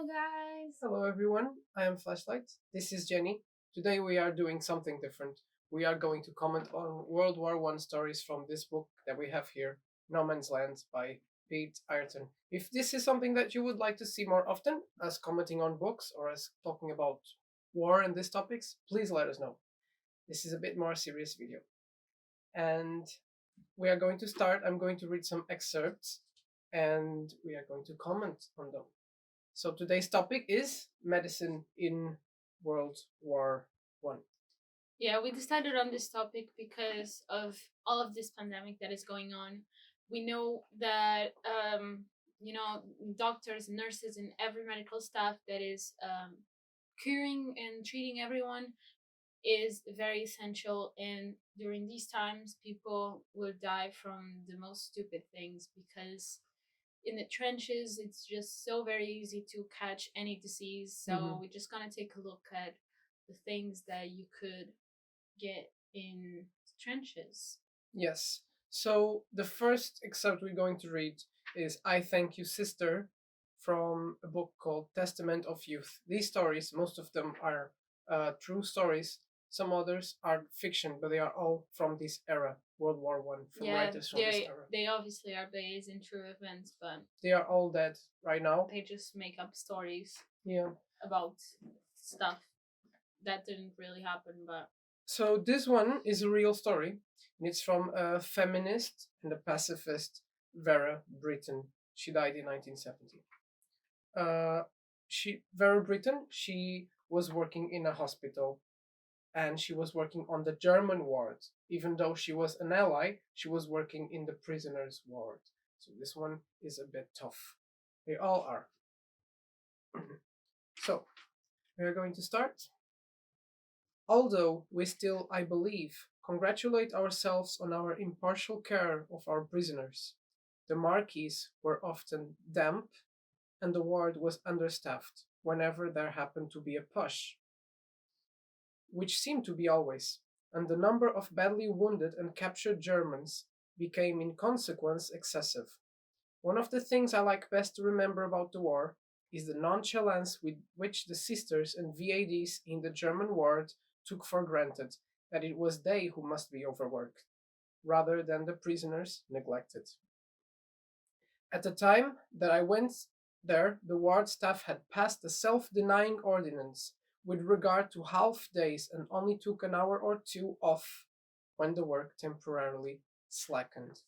guys. Hello everyone, I am Flashlight. This is Jenny. Today we are doing something different. We are going to comment on World War I stories from this book that we have here, No Man's Land by Ayrton. If this is something that you would like to see more often, as commenting on books or as talking about war and these topics, please let us know. This is a bit more serious video. And we are going to start. I'm going to read some excerpts and we are going to comment on them. So today's topic is medicine in World War One. Yeah, we decided on this topic because of all of this pandemic that is going on. We know that doctors, nurses, and every medical staff that is curing and treating everyone is very essential. And during these times, people will die from the most stupid things because in the trenches it's just so very easy to catch any disease. So we're just gonna take a look at the things that you could get in trenches. Yes. So the first excerpt we're going to read is I Thank You Sister from a book called Testament of Youth. These stories, most of them are true stories. Some others are fiction, but they are all from this era, World War One, from writers from this era. They obviously are based in true events, but they are all dead right now. They just make up stories. Yeah. About stuff that didn't really happen, but. So this one is a real story, and it's from a feminist and a pacifist, Vera Brittain. She died in 1970. Vera Brittain, she was working in a hospital, and she was working on the German ward. Even though she was an ally, she was working in the prisoners' ward. So this one is a bit tough. They all are. So, we are going to start. Although we still, I believe, congratulate ourselves on our impartial care of our prisoners, the marquees were often damp, and the ward was understaffed whenever there happened to be a push, which seemed to be always, and the number of badly wounded and captured Germans became in consequence excessive. One of the things I like best to remember about the war is the nonchalance with which the sisters and VADs in the German ward took for granted that it was they who must be overworked, rather than the prisoners neglected. At the time that I went there, the ward staff had passed a self-denying ordinance with regard to half days and only took an hour or two off when the work temporarily slackened.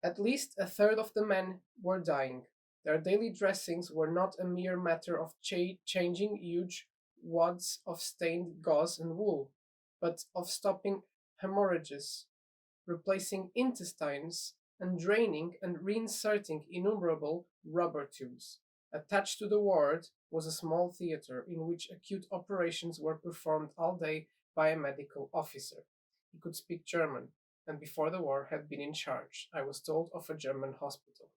At least a third of the men were dying. Their daily dressings were not a mere matter of changing huge wads of stained gauze and wool, but of stopping hemorrhages, replacing intestines, and draining and reinserting innumerable rubber tubes. Attached to the ward was a small theater in which acute operations were performed all day by a medical officer. He could speak German, and before the war had been in charge, I was told, of a German hospital.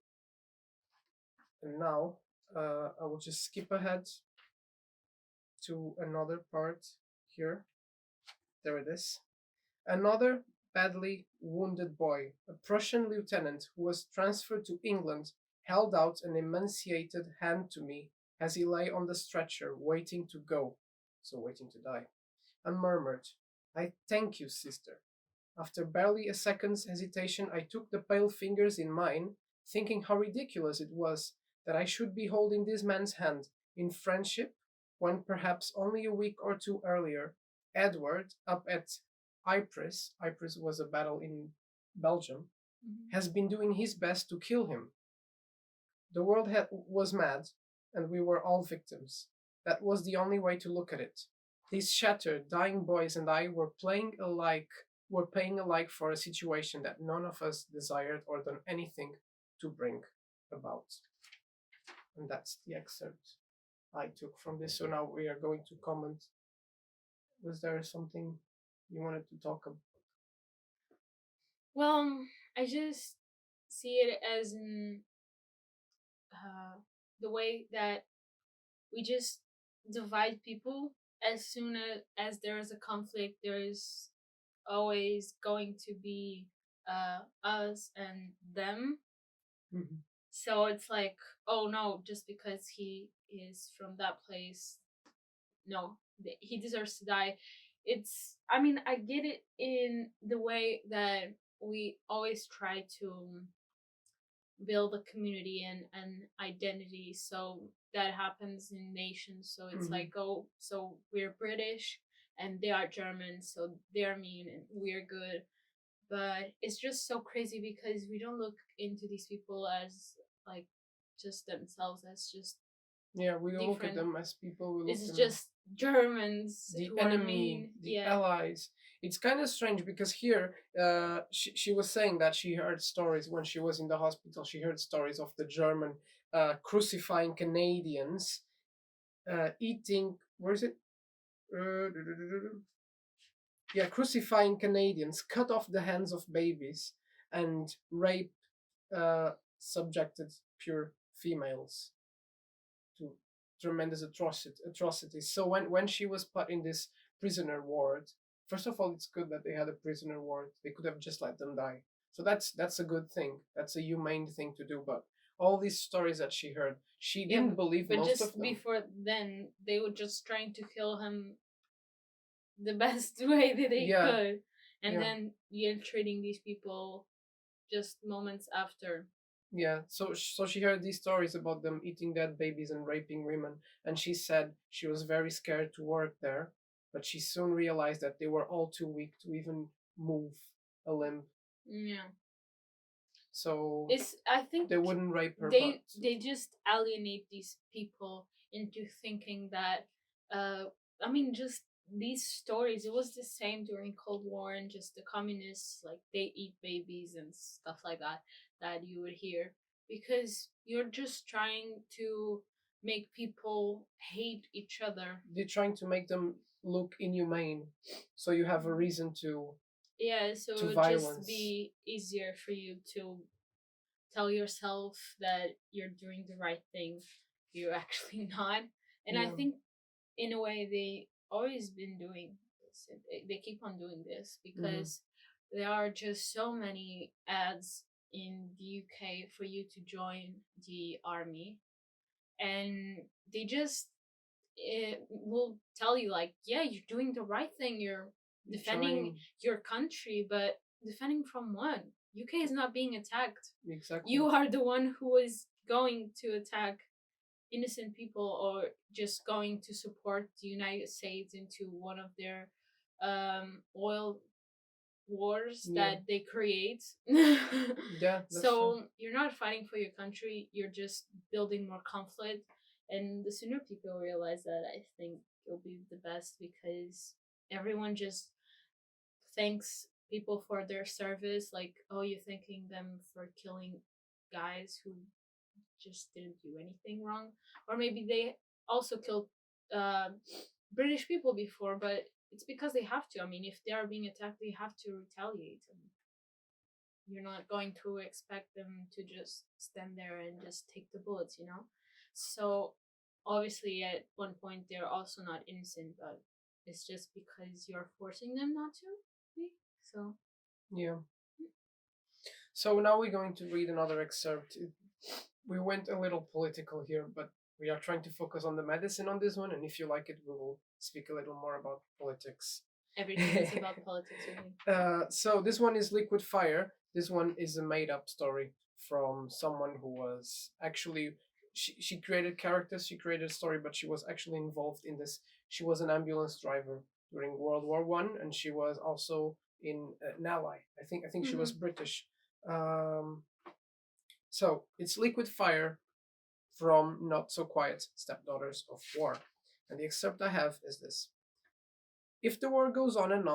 And now I will just skip ahead to another part here. There it is. Another badly wounded boy, a Prussian lieutenant who was transferred to England, held out an emaciated hand to me as he lay on the stretcher waiting to go, so waiting to die, and murmured, "I thank you, sister." After barely a second's hesitation, I took the pale fingers in mine, thinking how ridiculous it was that I should be holding this man's hand in friendship when perhaps only a week or two earlier, Edward, up at Ypres was a battle in Belgium, has been doing his best to kill him. The world was mad, and we were all victims. That was the only way to look at it. These shattered, dying boys and I were paying alike for a situation that none of us desired or done anything to bring about. And that's the excerpt I took from this. So now we are going to comment. Was there something you wanted to talk about? Well, I just see it as the way that we just divide people. As soon as there is a conflict, there is always going to be us and them. Mm-hmm. So it's like, oh no, just because he is from that place, no, he deserves to die. It's, I mean, I get it in the way that we always try to build a community and identity, so that happens in nations. So it's Hmm. like, oh, so we're British and they are German, so they're mean and we're good. But it's just so crazy because we don't look into these people as like just themselves, as just Yeah, we don't look at different. them as people. We look It's them just Germans the who are enemy, mean. the Yeah. allies. It's kind of strange because here, she was saying that she heard stories when she was in the hospital. She heard stories of the German crucifying Canadians, eating. Where is it? Yeah, crucifying Canadians, cut off the hands of babies, and rape subjected pure females to tremendous atrocities. So when she was put in this prisoner ward, first of all, it's good that they had a prisoner ward. They could have just let them die. So that's a good thing. That's a humane thing to do. But all these stories that she heard, she Yeah, didn't believe but most of just them. before then, they were just trying to kill him the best way that they Yeah, could. And yeah. then you're treating these people just moments after. Yeah, so she heard these stories about them eating dead babies and raping women, and she said she was very scared to work there, but she soon realized that they were all too weak to even move a limb, Yeah. so It's, I think they wouldn't rape her. But they just alienate these people into thinking that uh I mean, just these stories, it was the same during Cold War, and just the communists, like they eat babies and stuff like that, that you would hear, because you're just trying to make people hate each other. they're trying to make them look inhumane, so you have a reason Yeah, so it to would just violence. be easier for you to tell yourself that you're doing the right thing. You're actually not. And I Yeah, think, in a way, they always been doing this. They keep on doing this hmm, because there are just so many ads in the UK for you to join the army, and they just, it will tell you like, yeah, you're doing the right thing, you're defending join your country, but defending from what? UK is not being attacked. exactly. You are the one who is going to attack innocent people, or just going to support the United States into one of their oil wars Yeah, that they create. yeah, that's true. So you're not fighting for your country, you're just building more conflict. And the sooner people realize that, I think it'll be the best, because everyone just thanks people for their service, like, oh, you're thanking them for killing guys who just didn't do anything wrong. Or maybe they also killed uh, British people before, but it's because they have to. I mean, if they are being attacked, they have to retaliate. And you're not going to expect them to just stand there and just take the bullets, you know? So obviously, at one point, they're also not innocent, but it's just because you're forcing them not to be. So, Yeah. So now we're going to read another excerpt. We went a little political here, but we are trying to focus on the medicine on this one, and if you like it, we will speak a little more about politics. everything is about politics with me. So this one is Liquid Fire. This one is a made-up story from someone who was actually she created characters, she created a story, but she was actually involved in this. She was an ambulance driver during World War I, and she was also in an ally. I think she was Mm-hmm. British. Um, so it's Liquid Fire from Not So Quiet Stepdaughters of War. And the excerpt I have is this: if the war goes on and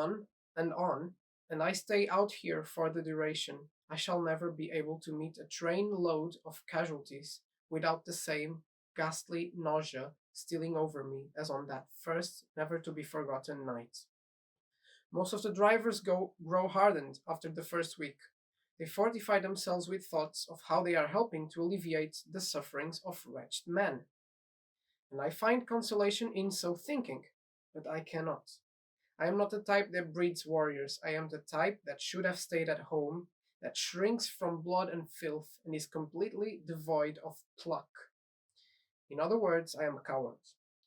on, and I stay out here for the duration, I shall never be able to meet a train load of casualties without the same ghastly nausea stealing over me as on that first, never to be forgotten night. Most of the drivers grow hardened after the first week. They fortify themselves with thoughts of how they are helping to alleviate the sufferings of wretched men. And I find consolation in so thinking, but I cannot. I am not the type that breeds warriors. I am the type that should have stayed at home that shrinks from blood and filth and is completely devoid of pluck. In other words, I am a coward.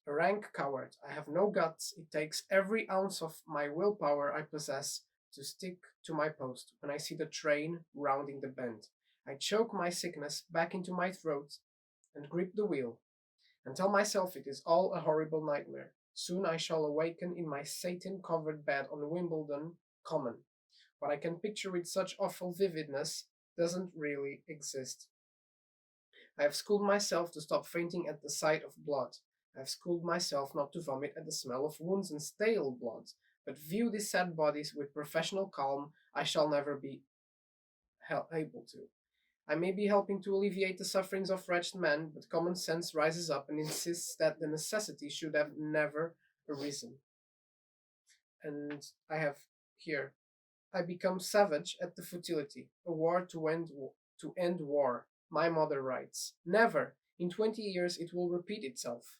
A rank coward. I have no guts. It takes every ounce of my willpower I possess to stick to my post when I see the train rounding the bend. I choke my sickness back into my throat and grip the wheel and tell myself it is all a horrible nightmare. Soon I shall awaken in my satin-covered bed on Wimbledon Common. What I can picture with such awful vividness doesn't really exist. I have schooled myself to stop fainting at the sight of blood. I have schooled myself not to vomit at the smell of wounds and stale blood, but view these sad bodies with professional calm I shall never be able to. I may be helping to alleviate the sufferings of wretched men, but common sense rises up and insists that the necessity should have never arisen. And I have here, I become savage at the futility, a war to end war. My mother writes, never. In 20 years it will repeat itself.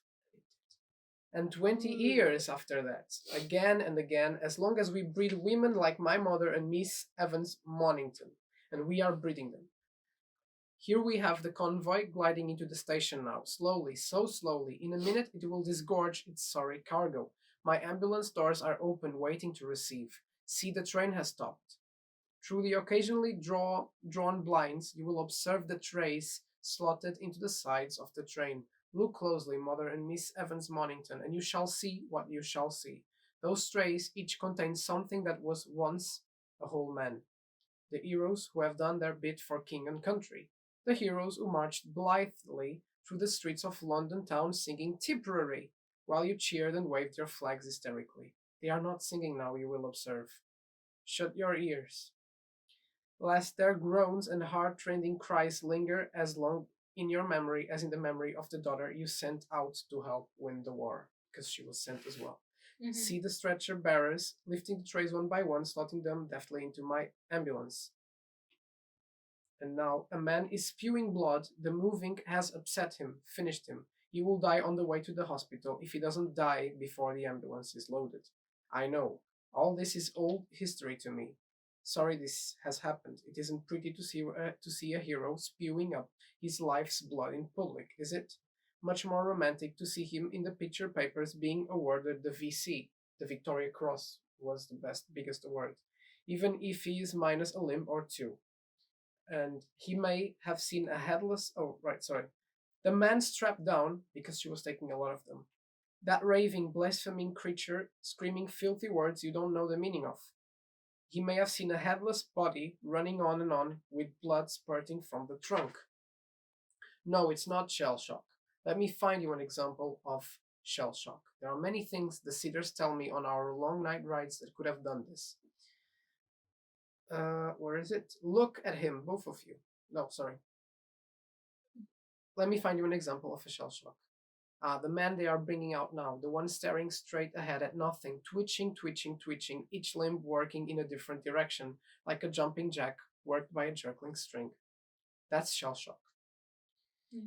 And 20 years after that, again and again, as long as we breed women like my mother and Miss Evans Monington, and we are breeding them. Here we have the convoy gliding into the station now, slowly, so slowly. In a minute it will disgorge its sorry cargo. My ambulance doors are open, waiting to receive. See, the train has stopped. Through the occasionally drawn blinds, you will observe the trays slotted into the sides of the train. Look closely, Mother and Miss Evans Monington, and you shall see what you shall see. Those trays each contain something that was once a whole man. The heroes who have done their bit for king and country. The heroes who marched blithely through the streets of London town singing Tipperary, while you cheered and waved your flags hysterically. They are not singing now, you will observe. Shut your ears, lest their groans and heart-rending cries linger as long in your memory as in the memory of the daughter you sent out to help win the war, because she was sent as well. Mm-hmm. See the stretcher bearers lifting the trays one by one, slotting them deftly into my ambulance. And now a man is spewing blood. The moving has upset him, finished him. He will die on the way to the hospital if he doesn't die before the ambulance is loaded. I know. All this is old history to me. Sorry this has happened. It isn't pretty to see a hero spewing up his life's blood in public, is it? Much more romantic to see him in the picture papers being awarded the VC. The Victoria Cross was the biggest award, even if he is minus a limb or two. And he may have seen a headless... Oh, right, sorry. The man strapped down, because she was taking a lot of them. That raving, blaspheming creature screaming filthy words you don't know the meaning of. He may have seen a headless body running on and on with blood spurting from the trunk. No, it's not shell shock. Let me find you an example of shell shock. There are many things the sitters tell me on our long night rides that could have done this. Where is it? Look at him, both of you. No, sorry. Let me find you an example of a shell shock. The man they are bringing out now, the one staring straight ahead at nothing, twitching, each limb working in a different direction, like a jumping jack worked by a jerkling string. That's shell shock.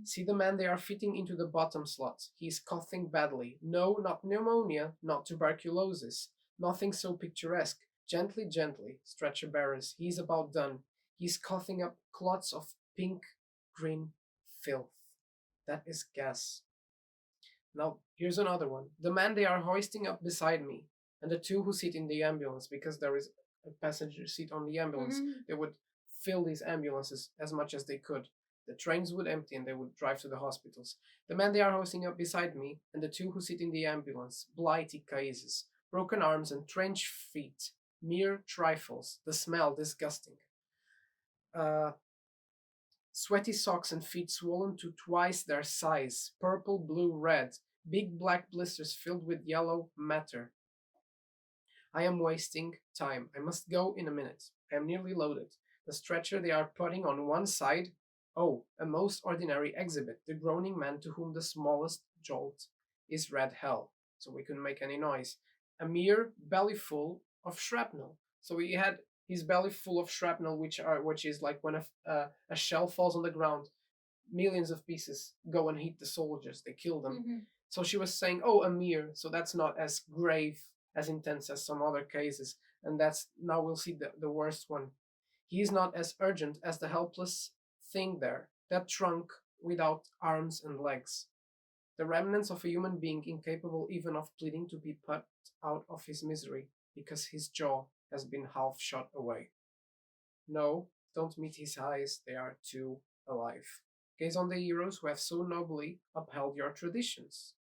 See the man they are fitting into the bottom slot. He's coughing badly. No, not pneumonia, not tuberculosis. Nothing so picturesque. Gently, stretcher bearers. He's about done. He's coughing up clots of pink, green filth. That is gas. Now, here's another one. The man they are hoisting up beside me, and the two who sit in the ambulance, because there is a passenger seat on the ambulance. Mm-hmm. They would fill these ambulances as much as they could. The trains would empty and they would drive to the hospitals. The man they are hoisting up beside me, and the two who sit in the ambulance, blighty cases, broken arms and trenched feet, mere trifles, the smell disgusting. Sweaty socks and feet swollen to twice their size, purple, blue, red, big black blisters filled with yellow matter. I am wasting time. I must go in a minute. I am nearly loaded. The stretcher they are putting on one side. Oh, a most ordinary exhibit. The groaning man to whom the smallest jolt is red hell, so we couldn't make any noise. A mere bellyful of shrapnel. So he had his belly full of shrapnel, which is like when a shell falls on the ground, millions of pieces go and hit the soldiers. They kill them. Mm-hmm. So she was saying, oh, a mere. So that's not as grave, as intense as some other cases. And that's, now we'll see the worst one. He is not as urgent as the helpless thing there, that trunk without arms and legs, the remnants of a human being incapable even of pleading to be put out of his misery because his jaw has been half shot away. No, don't meet his eyes, they are too alive. Gaze on the heroes who have so nobly upheld your traditions.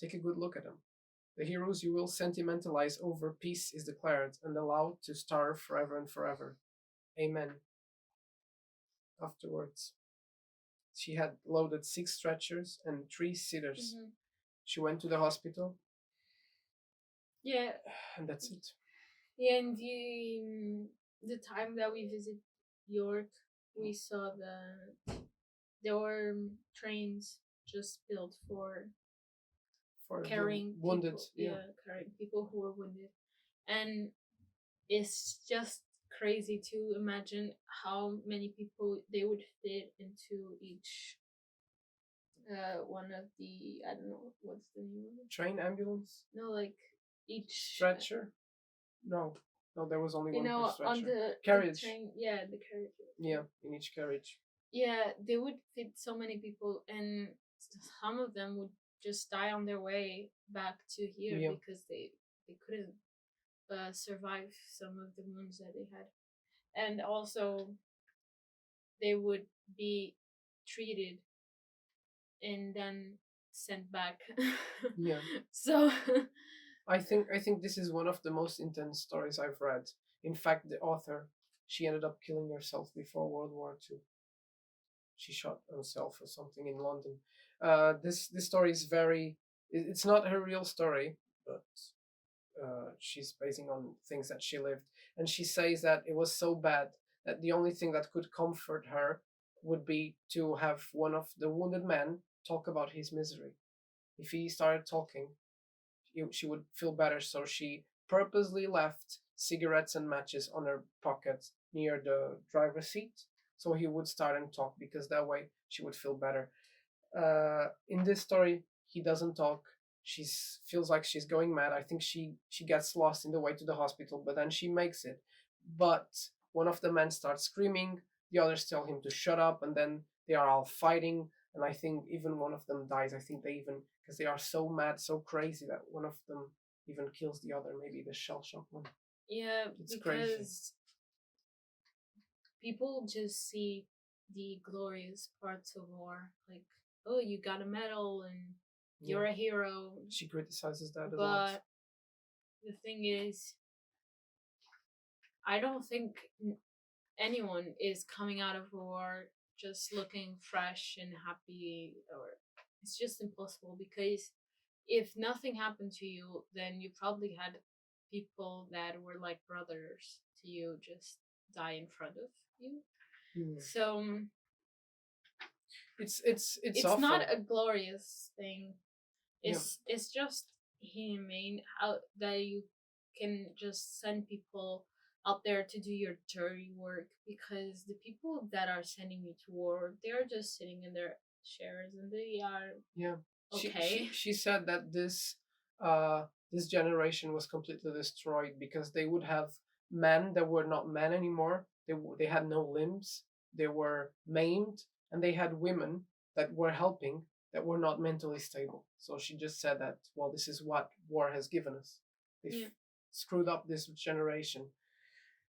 Take a good look at them. The heroes you will sentimentalize over peace is declared and allowed to starve forever and forever. Amen. Afterwards, she had loaded 6 stretchers and 3 sitters. Mhm. She went to the hospital, Yeah, and that's it. yeah. And the time that we visit York, we saw there were trains just built for For carrying the wounded, people. yeah. Carrying people who were wounded, and it's just crazy to imagine how many people they would fit into each one of the, I don't know what's the name of it. Train ambulance? No, like each Stretcher? No. No, there was only one per stretcher. on the carriage. the train, yeah, the carriage. Yeah, in each carriage. Yeah, they would fit so many people, and some of them would just die on their way back to here Yeah. because they couldn't survive some of the wounds that they had, and also they would be treated and then sent back. Yeah. So I think this is one of the most intense stories I've read. In fact, the author, she ended up killing herself before World War II. She shot herself or something in London. This story is very. It's not her real story, but she's basing on things that she lived, and she says that it was so bad that the only thing that could comfort her would be to have one of the wounded men talk about his misery. If he started talking, she would feel better. So she purposely left cigarettes and matches on her pocket near the driver's seat, so he would start and talk, because that way she would feel better. In this story, he doesn't talk. She feels like she's going mad. I think she gets lost in the way to the hospital, but then she makes it. But one of the men starts screaming. The others tell him to shut up, and then they are all fighting. And I think even one of them dies. I think they even, because they are so mad, so crazy, that one of them even kills the other. Maybe the shell shock one. yeah, It's because crazy. people just see the glorious parts of war, like, oh, you got a medal and you're a hero. She criticizes that a lot. But the thing is, I don't think anyone is coming out of war just looking fresh and happy, or it's just impossible, because if nothing happened to you, then you probably had people that were like brothers to you just die in front of you. So it's awful. not a glorious thing. It's just humane how that you can just send people out there to do your dirty work, because the people that are sending you to war, they're just sitting in their chairs and they are okay. She said that this this generation was completely destroyed because they would have men that were not men anymore. They had no limbs. They were maimed, and they had women that were helping that were not mentally stable. So she just said that, well, this is what war has given us. They've screwed up this generation.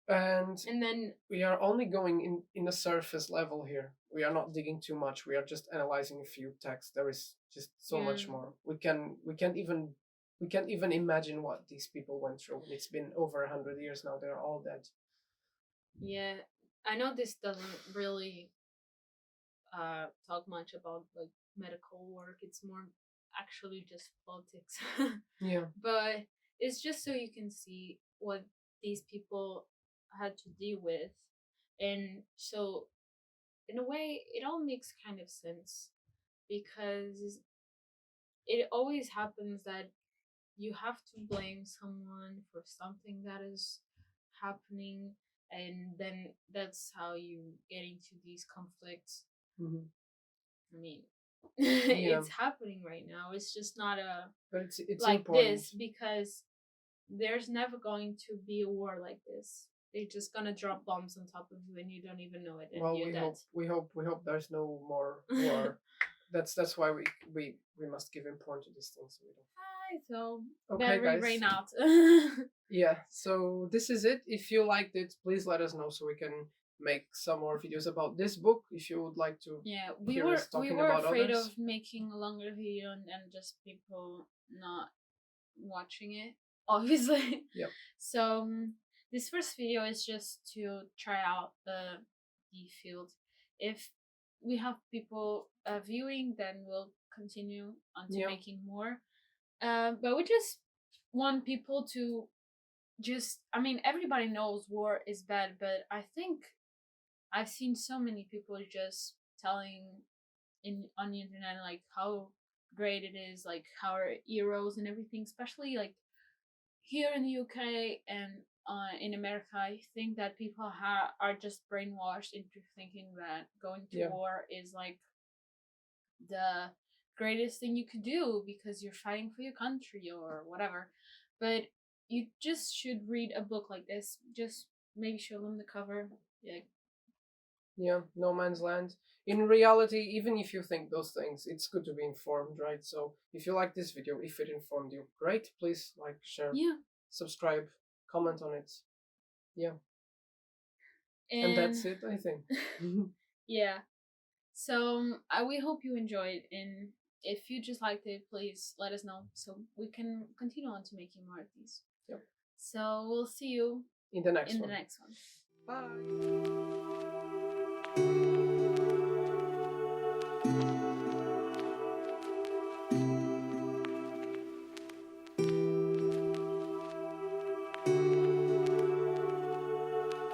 And then we are only going in a surface level here. We are not digging too much. We are just analyzing a few texts. There is just so much more. We can't even imagine what these people went through. It's been over 100 years now. They're all dead. Yeah, I know this doesn't really talk much about like medical work. It's more actually just politics. Yeah. But it's just so you can see what these people had to deal with. And so in a way it all makes kind of sense, because it always happens that you have to blame someone for something that is happening, and then that's how you get into these conflicts. Mm-hmm. I mean, it's happening right now. It's just not but it's like important. this, because there's never going to be a war like this. they're just gonna drop bombs on top of you and you don't even know it, and Well, you're dead. we hope there's no more war. That's why we must give importance to these things. So we don't. Hi, so Okay, battery guys. ran out. Yeah, so this is it. If you liked it, please let us know so we can make some more videos about this book. If you would like to, Yeah, hear us we talking were about afraid others. of making a longer video and just people not watching it, obviously. Yep. So this first video is just to try out the field. If we have people viewing, then we'll continue on to Yeah. making more. But we just want people to just, I mean, everybody knows war is bad, but I think I've seen so many people just telling on the internet like how great it is, like how our heroes and everything, especially like here in the UK and in America. I think that people are just brainwashed into thinking that going to Yeah. war is like the greatest thing you could do because you're fighting for your country or whatever. But you just should read a book like this. Just maybe show them the cover. Yeah, No Man's Land. In reality, even if you think those things, it's good to be informed, right? So if you like this video, if it informed you, great. Please like, share, Yeah. subscribe, comment on it. Yeah. And that's it, I think. Yeah. So we hope you enjoyed, and if you just liked it, please let us know so we can continue on to making more of these. Yep. So we'll see you In the next in one. the next one. Bye.